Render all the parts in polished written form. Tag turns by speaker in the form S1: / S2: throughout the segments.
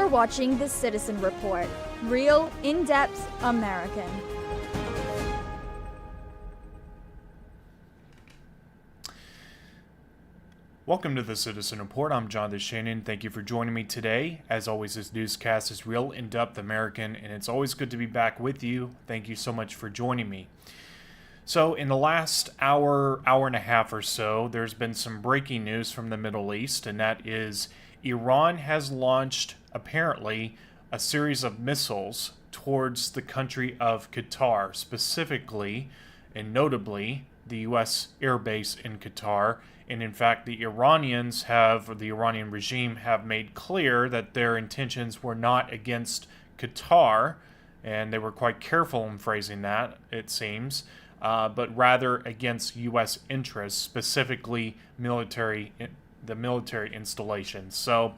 S1: You're watching The Citizen Report, real, in-depth American.
S2: Welcome to The Citizen Report. I'm Jonathan Shannon. Thank you for joining me today. As always, this newscast is real, in-depth American, and it's always good to be back with you. Thank you so much for joining me. So in the last hour and a half or so, there's been some breaking news from the Middle East, and that is Iran has launched, apparently, a series of missiles towards the country of Qatar, specifically and notably the U.S. air base in Qatar. And in fact, the Iranian regime have made clear that their intentions were not against Qatar, and they were quite careful in phrasing that, it seems, but rather against U.S. interests, specifically the military installations. So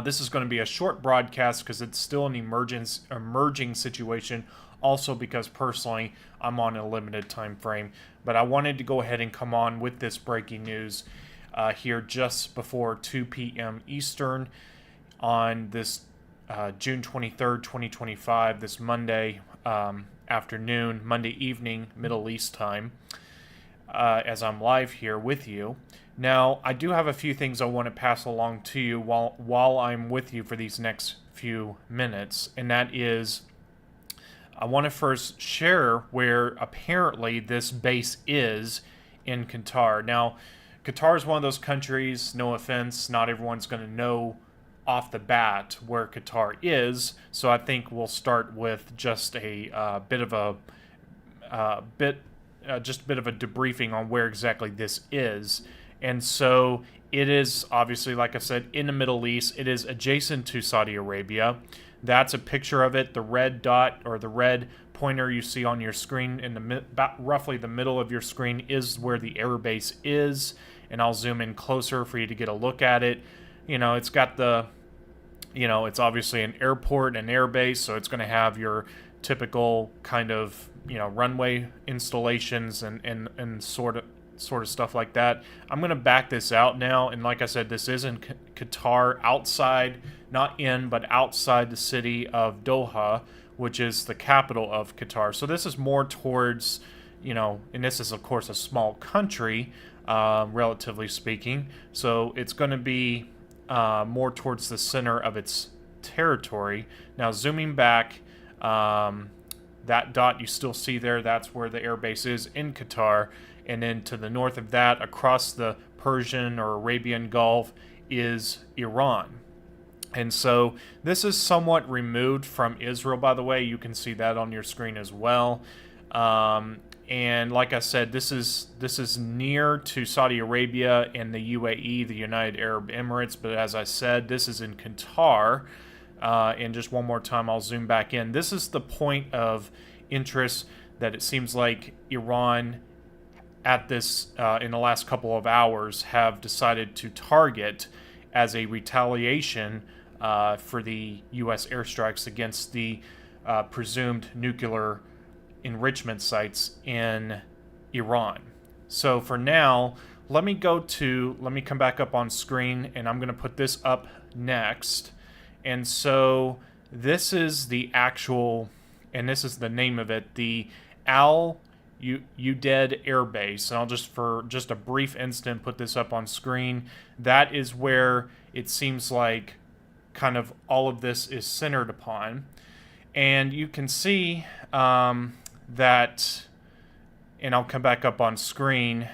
S2: this is going to be a short broadcast because it's still an emerging situation. Also because personally, I'm on a limited time frame. But I wanted to go ahead and come on with this breaking news here just before 2 p.m. Eastern on this June 23rd, 2025, this Monday afternoon, Monday evening, Middle East time, as I'm live here with you. Now, I do have a few things I want to pass along to you while I'm with you for these next few minutes, and that is, I want to first share where apparently this base is in Qatar. Now, Qatar is one of those countries, no offense, not everyone's going to know off the bat where Qatar is, so I think we'll start with just a bit of a debriefing on where exactly this is. And so it is obviously, like I said, in the Middle East. It is adjacent to Saudi Arabia. That's a picture of it. The red dot or the red pointer you see on your screen in about roughly the middle of your screen is where the airbase is. And I'll zoom in closer for you to get a look at it. You know, it's got it's obviously an airport and airbase, so it's going to have your typical kind of, runway installations and sort of stuff like that. I'm going to back this out now, and like I said, this is in Qatar, outside, not in, but outside the city of Doha, which is the capital of Qatar. So this is more towards, and this is, of course, a small country, relatively speaking, so it's going to be more towards the center of its territory. Now, zooming back, that dot you still see there, that's where the airbase is in Qatar. And then to the north of that, across the Persian or Arabian Gulf, is Iran. And so this is somewhat removed from Israel, by the way. You can see that on your screen as well. And like I said, this is near to Saudi Arabia and the UAE, the United Arab Emirates. But as I said, this is in Qatar. And just one more time, I'll zoom back in. This is the point of interest that it seems like Iran at this, in the last couple of hours, have decided to target as a retaliation for the U.S. airstrikes against the presumed nuclear enrichment sites in Iran. So for now, let me come back up on screen, and I'm going to put this up next. And so this is the actual, and this is the name of it, the Al Udeid Air Base. And I'll just, for just a brief instant, put this up on screen. That is where it seems like kind of all of this is centered upon. And you can see that, and I'll come back up on screen.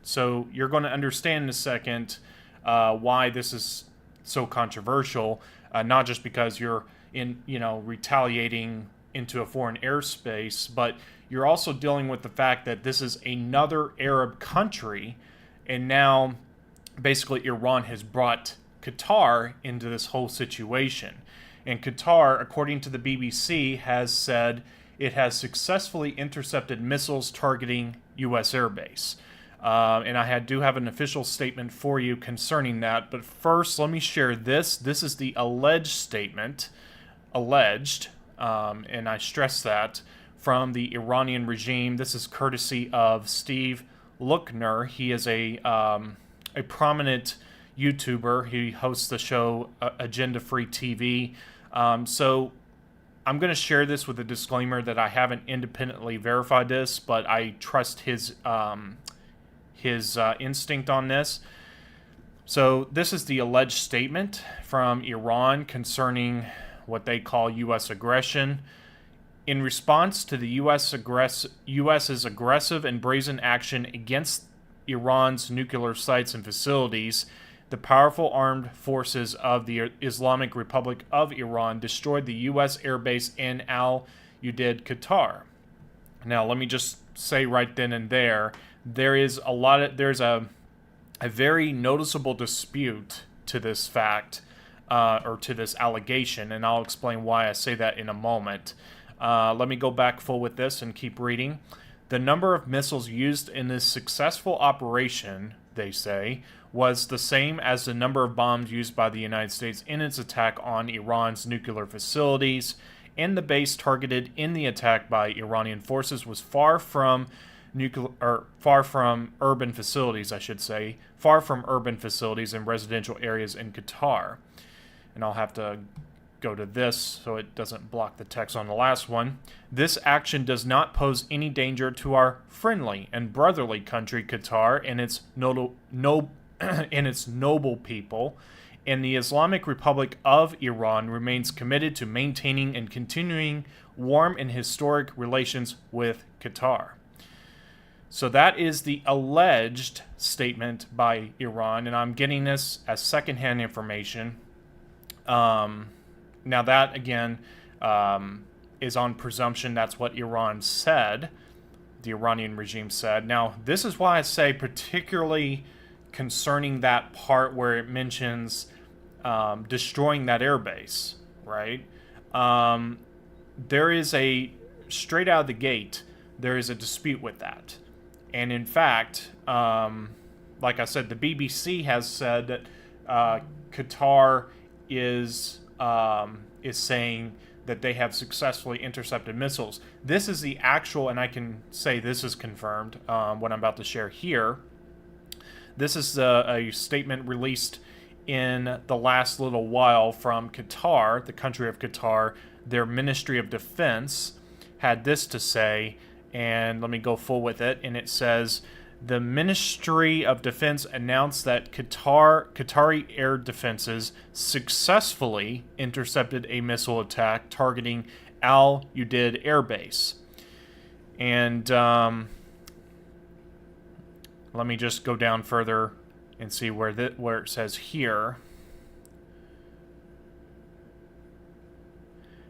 S2: So you're going to understand in a second why this is so controversial. Not just because you're retaliating into a foreign airspace, but you're also dealing with the fact that this is another Arab country, and now basically Iran has brought Qatar into this whole situation. And Qatar, according to the BBC, has said it has successfully intercepted missiles targeting U.S. airbase. And I do have an official statement for you concerning that. But first, let me share this. This is the alleged statement, and I stress that, from the Iranian regime. This is courtesy of Steve Lookner. He is a prominent YouTuber. He hosts the show Agenda Free TV. So I'm going to share this with a disclaimer that I haven't independently verified this, but I trust his instinct on this. So this is the alleged statement from Iran concerning what they call U.S. aggression. In response to the U.S.'s aggressive and brazen action against Iran's nuclear sites and facilities, the powerful armed forces of the Islamic Republic of Iran destroyed the U.S. airbase in Al Udeid, Qatar. Now, let me just say right then and there's a very noticeable dispute to this fact, or to this allegation, and I'll explain why I say that in a moment. Let me go back full with this and keep reading. The number of missiles used in this successful operation, they say, was the same as the number of bombs used by the United States in its attack on Iran's nuclear facilities, and the base targeted in the attack by Iranian forces was far from urban facilities, far from urban facilities and residential areas in Qatar. And I'll have to go to this so it doesn't block the text on the last one. This action does not pose any danger to our friendly and brotherly country, Qatar, and its noble people, and the Islamic Republic of Iran remains committed to maintaining and continuing warm and historic relations with Qatar. So that is the alleged statement by Iran, and I'm getting this as secondhand information. Now that, again, is on presumption that's what Iran said, the Iranian regime said. Now, this is why I say, particularly concerning that part where it mentions destroying that airbase, right? There is straight out of the gate, there is a dispute with that. And in fact, like I said, the BBC has said that Qatar is saying that they have successfully intercepted missiles. This is the actual, and I can say this is confirmed, what I'm about to share here. This is a statement released in the last little while from Qatar, the country of Qatar. Their Ministry of Defense had this to say, and let me go full with it, and it says, the Ministry of Defense announced that Qatari air defenses successfully intercepted a missile attack targeting Al Udeid Air Base. And let me just go down further and see where it says here.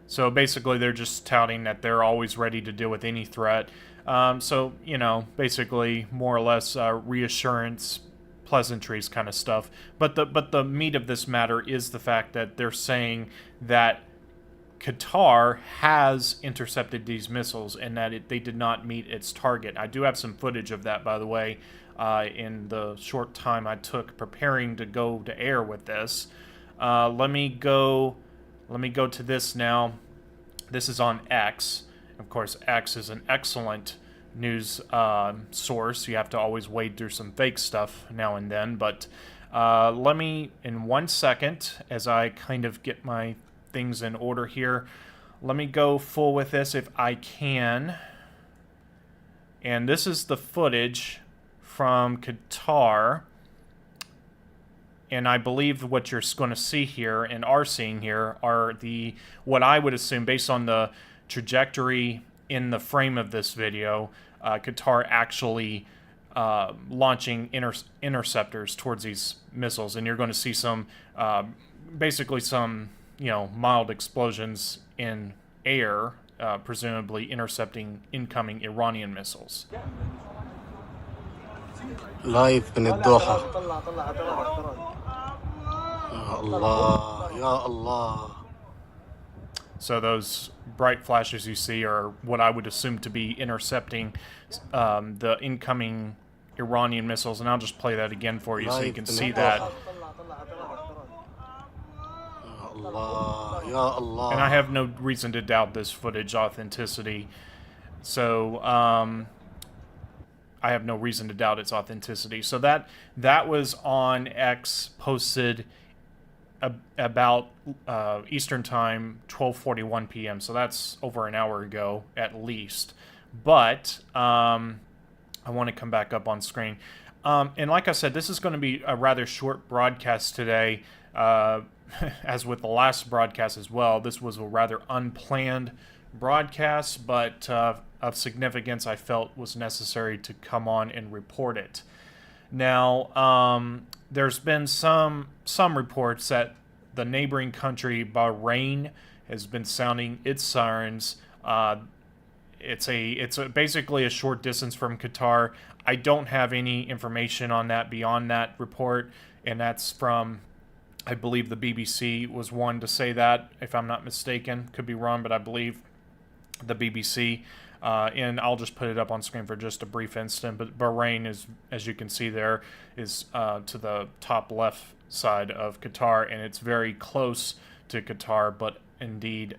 S2: So basically, they're just touting that they're always ready to deal with any threat. So, basically, more or less reassurance, pleasantries kind of stuff. But the meat of this matter is the fact that they're saying that Qatar has intercepted these missiles and that they did not meet its target. I do have some footage of that, by the way, in the short time I took preparing to go to air with this. Let me go to this now. This is on X. Of course, X is an excellent news source. You have to always wade through some fake stuff now and then. But let me, in 1 second, as I kind of get my things in order here, let me go full with this if I can. And this is the footage from Qatar. And I believe what you're going to see here and are seeing here are what I would assume, based on the trajectory in the frame of this video, Qatar actually launching interceptors towards these missiles. And you're going to see some, basically some, mild explosions in air, presumably intercepting incoming Iranian missiles.
S3: لايف من الدوحة. يا الله يا الله.
S2: So those bright flashes you see are what I would assume to be intercepting the incoming Iranian missiles, and I'll just play that again for you so you can see that. And I have no reason to doubt this footage authenticity. So I have no reason to doubt its authenticity. So that was on X, posted about Eastern Time, 12:41 p.m. So that's over an hour ago at least. But I want to come back up on screen. And like I said, this is going to be a rather short broadcast today. As with the last broadcast as well, this was a rather unplanned broadcast, but of significance I felt was necessary to come on and report it. Now, there's been some reports that the neighboring country, Bahrain, has been sounding its sirens. It's basically a short distance from Qatar. I don't have any information on that beyond that report, and that's from, I believe, the BBC was one to say that, if I'm not mistaken. Could be wrong, but I believe the BBC. And I'll just put it up on screen for just a brief instant. But Bahrain is, as you can see there, is to the top left side of Qatar, and it's very close to Qatar. But indeed,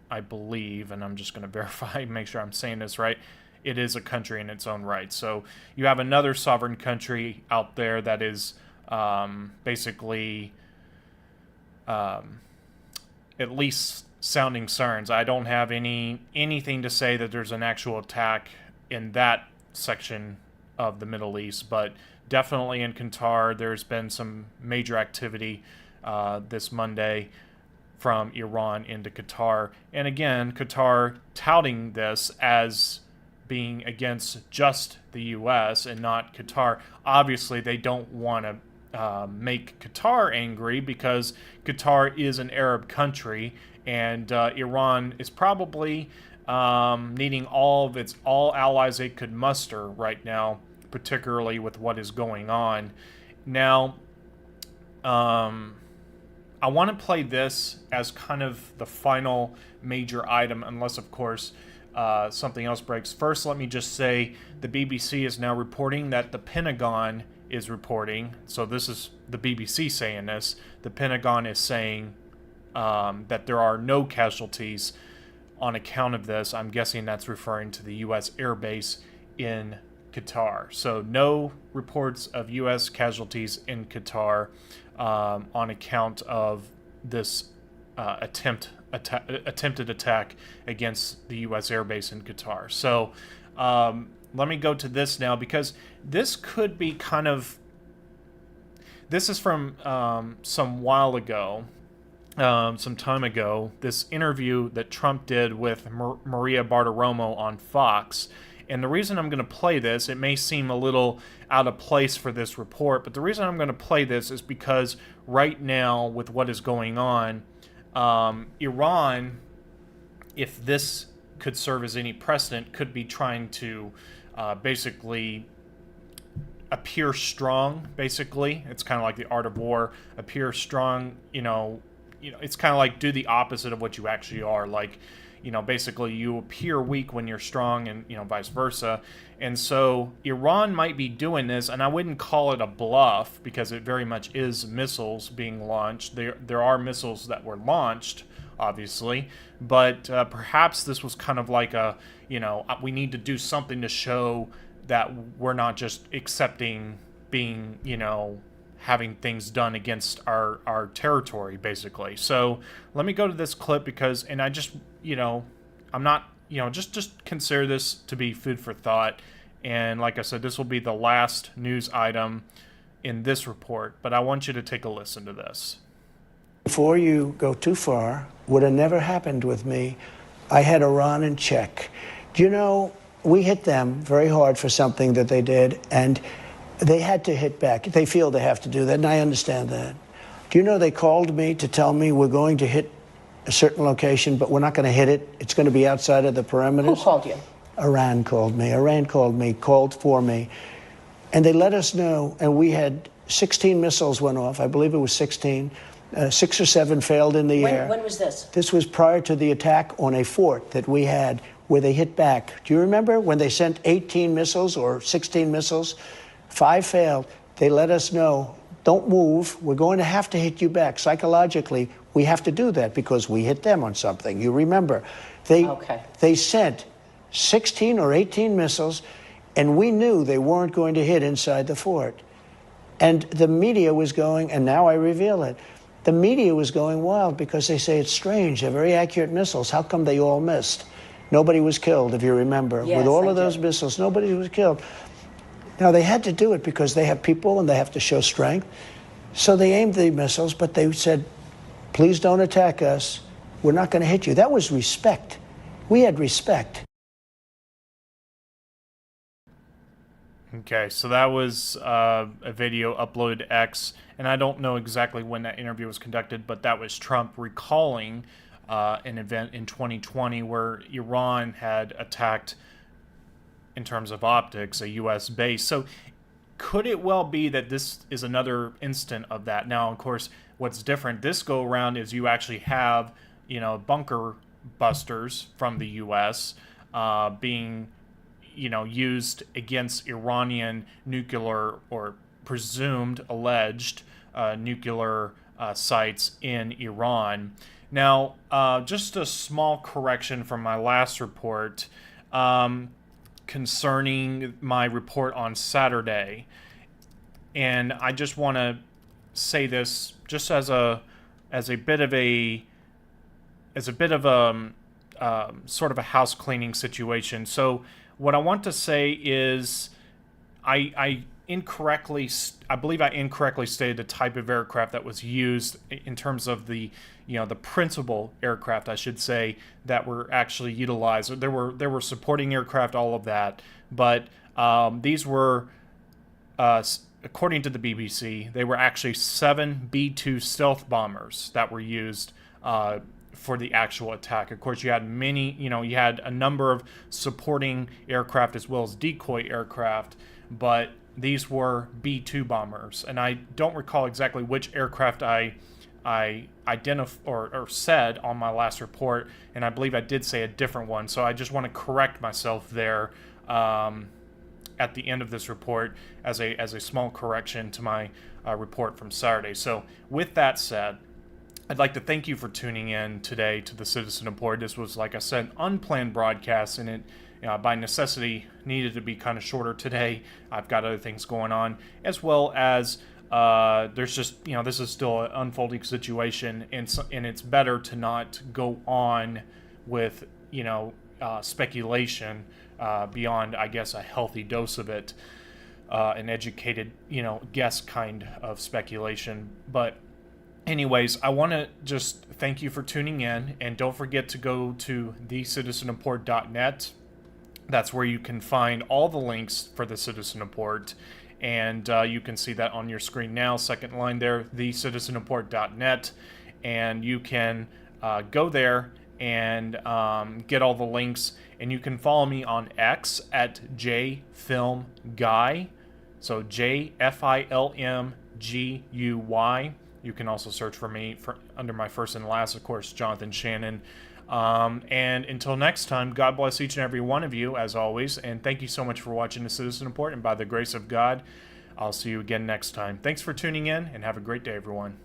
S2: I believe, and I'm just going to verify, make sure I'm saying this right, it is a country in its own right. So you have another sovereign country out there that is basically at least sounding sirens. I don't have anything to say that there's an actual attack in that section of the Middle East, but definitely in Qatar there's been some major activity this Monday from Iran into Qatar. And again, Qatar touting this as being against just the U.S. and not Qatar. Obviously, they don't want to make Qatar angry because Qatar is an Arab country, and Iran is probably needing all allies they could muster right now, particularly with what is going on. Now, I want to play this as kind of the final major item, unless, of course, something else breaks. First, let me just say the BBC is now reporting that the Pentagon is reporting. So this is the BBC saying this. The Pentagon is saying that there are no casualties on account of this. I'm guessing that's referring to the U.S. Air Base in Qatar. So no reports of U.S. casualties in Qatar on account of this attempted attack against the U.S. Air Base in Qatar. So let me go to this now, because this could be kind of... This is from some while ago, some time ago, this interview that Trump did with Maria Bartiromo on Fox. And the reason I'm going to play this, it may seem a little out of place for this report, but the reason I'm going to play this is because right now, with what is going on, Iran, if this could serve as any precedent, could be trying to basically appear strong, basically. It's kind of like the art of war. Appear strong, it's kind of like do the opposite of what you actually are. Like, basically you appear weak when you're strong, and, vice versa. And so Iran might be doing this, and I wouldn't call it a bluff, because it very much is missiles being launched. There are missiles that were launched, obviously, but perhaps this was kind of like a, we need to do something to show that we're not just accepting being, having things done against our territory, basically. So let me go to this clip and I just, I'm not, just consider this to be food for thought. And like I said, this will be the last news item in this report, but I want you to take a listen to this.
S4: Before you go too far, would have never happened with me. I had Iran in check. We hit them very hard for something that they did, and they had to hit back. They feel they have to do that, and I understand that. They called me to tell me we're going to hit a certain location, but we're not going to hit it. It's going to be outside of the perimeters.
S5: Who called you?
S4: Iran called me. Called for me. And they let us know, and we had 16 missiles went off. I believe it was 16. 6 or 7 failed in the air.
S5: When was this?
S4: This was prior to the attack on a fort that we had where they hit back. Do you remember when they sent 18 missiles or 16 missiles? 5 failed. They let us know, don't move. We're going to have to hit you back. Psychologically, we have to do that because we hit them on something. You remember. They sent 16 or 18 missiles And we knew they weren't going to hit inside the fort. And the media was going, and now I reveal it, the media was going wild because they say it's strange. They're very accurate missiles. How come they all missed? Nobody was killed, if you remember.
S5: Yes,
S4: with all of
S5: I
S4: those
S5: do.
S4: missiles, nobody was killed. Now, they had to do it because they have people and they have to show strength. So they aimed the missiles, but they said, please don't attack us. We're not going to hit you. That was respect. We had respect.
S2: Okay, so that was a video uploaded to X, and I don't know exactly when that interview was conducted, but that was Trump recalling an event in 2020 where Iran had attacked, in terms of optics, a U.S. base. So could it well be that this is another instant of that? Now, of course, what's different this go around is you actually have, bunker busters from the U.S. Being used against Iranian nuclear or presumed alleged nuclear sites in Iran. Now, just a small correction from my last report concerning my report on Saturday. And I just want to say this just as a bit of a sort of a house cleaning situation. So what I want to say is I believe I incorrectly stated the type of aircraft that was used in terms of the principal aircraft, I should say, that were actually utilized. There were supporting aircraft, all of that, but these were, according to the BBC, they were actually 7 B-2 stealth bombers that were used for the actual attack. Of course, you had you had a number of supporting aircraft as well as decoy aircraft, but these were B-2 bombers, and I don't recall exactly which aircraft I identified or said on my last report, and I believe I did say a different one. So I just want to correct myself there at the end of this report as a small correction to my report from Saturday. So with that said, I'd like to thank you for tuning in today to the Citizen Report. This was, like I said, unplanned broadcast, and it by necessity needed to be kind of shorter today. I've got other things going on, as well as there's just, this is still an unfolding situation, and it's better to not go on with, speculation beyond, I guess, a healthy dose of it, an educated, guess kind of speculation. But anyways, I want to just thank you for tuning in, and don't forget to go to thecitizenreport.net. That's where you can find all the links for the Citizen Report, and you can see that on your screen now, second line there, thecitizenreport.net, and you can go there and get all the links, and you can follow me on X at jfilmguy, so JFILMGUY. You can also search for me under my first and last, of course, Jonathan Shannon. And until next time, God bless each and every one of you, as always. And thank you so much for watching the Citizen Report. And by the grace of God, I'll see you again next time. Thanks for tuning in, and have a great day, everyone.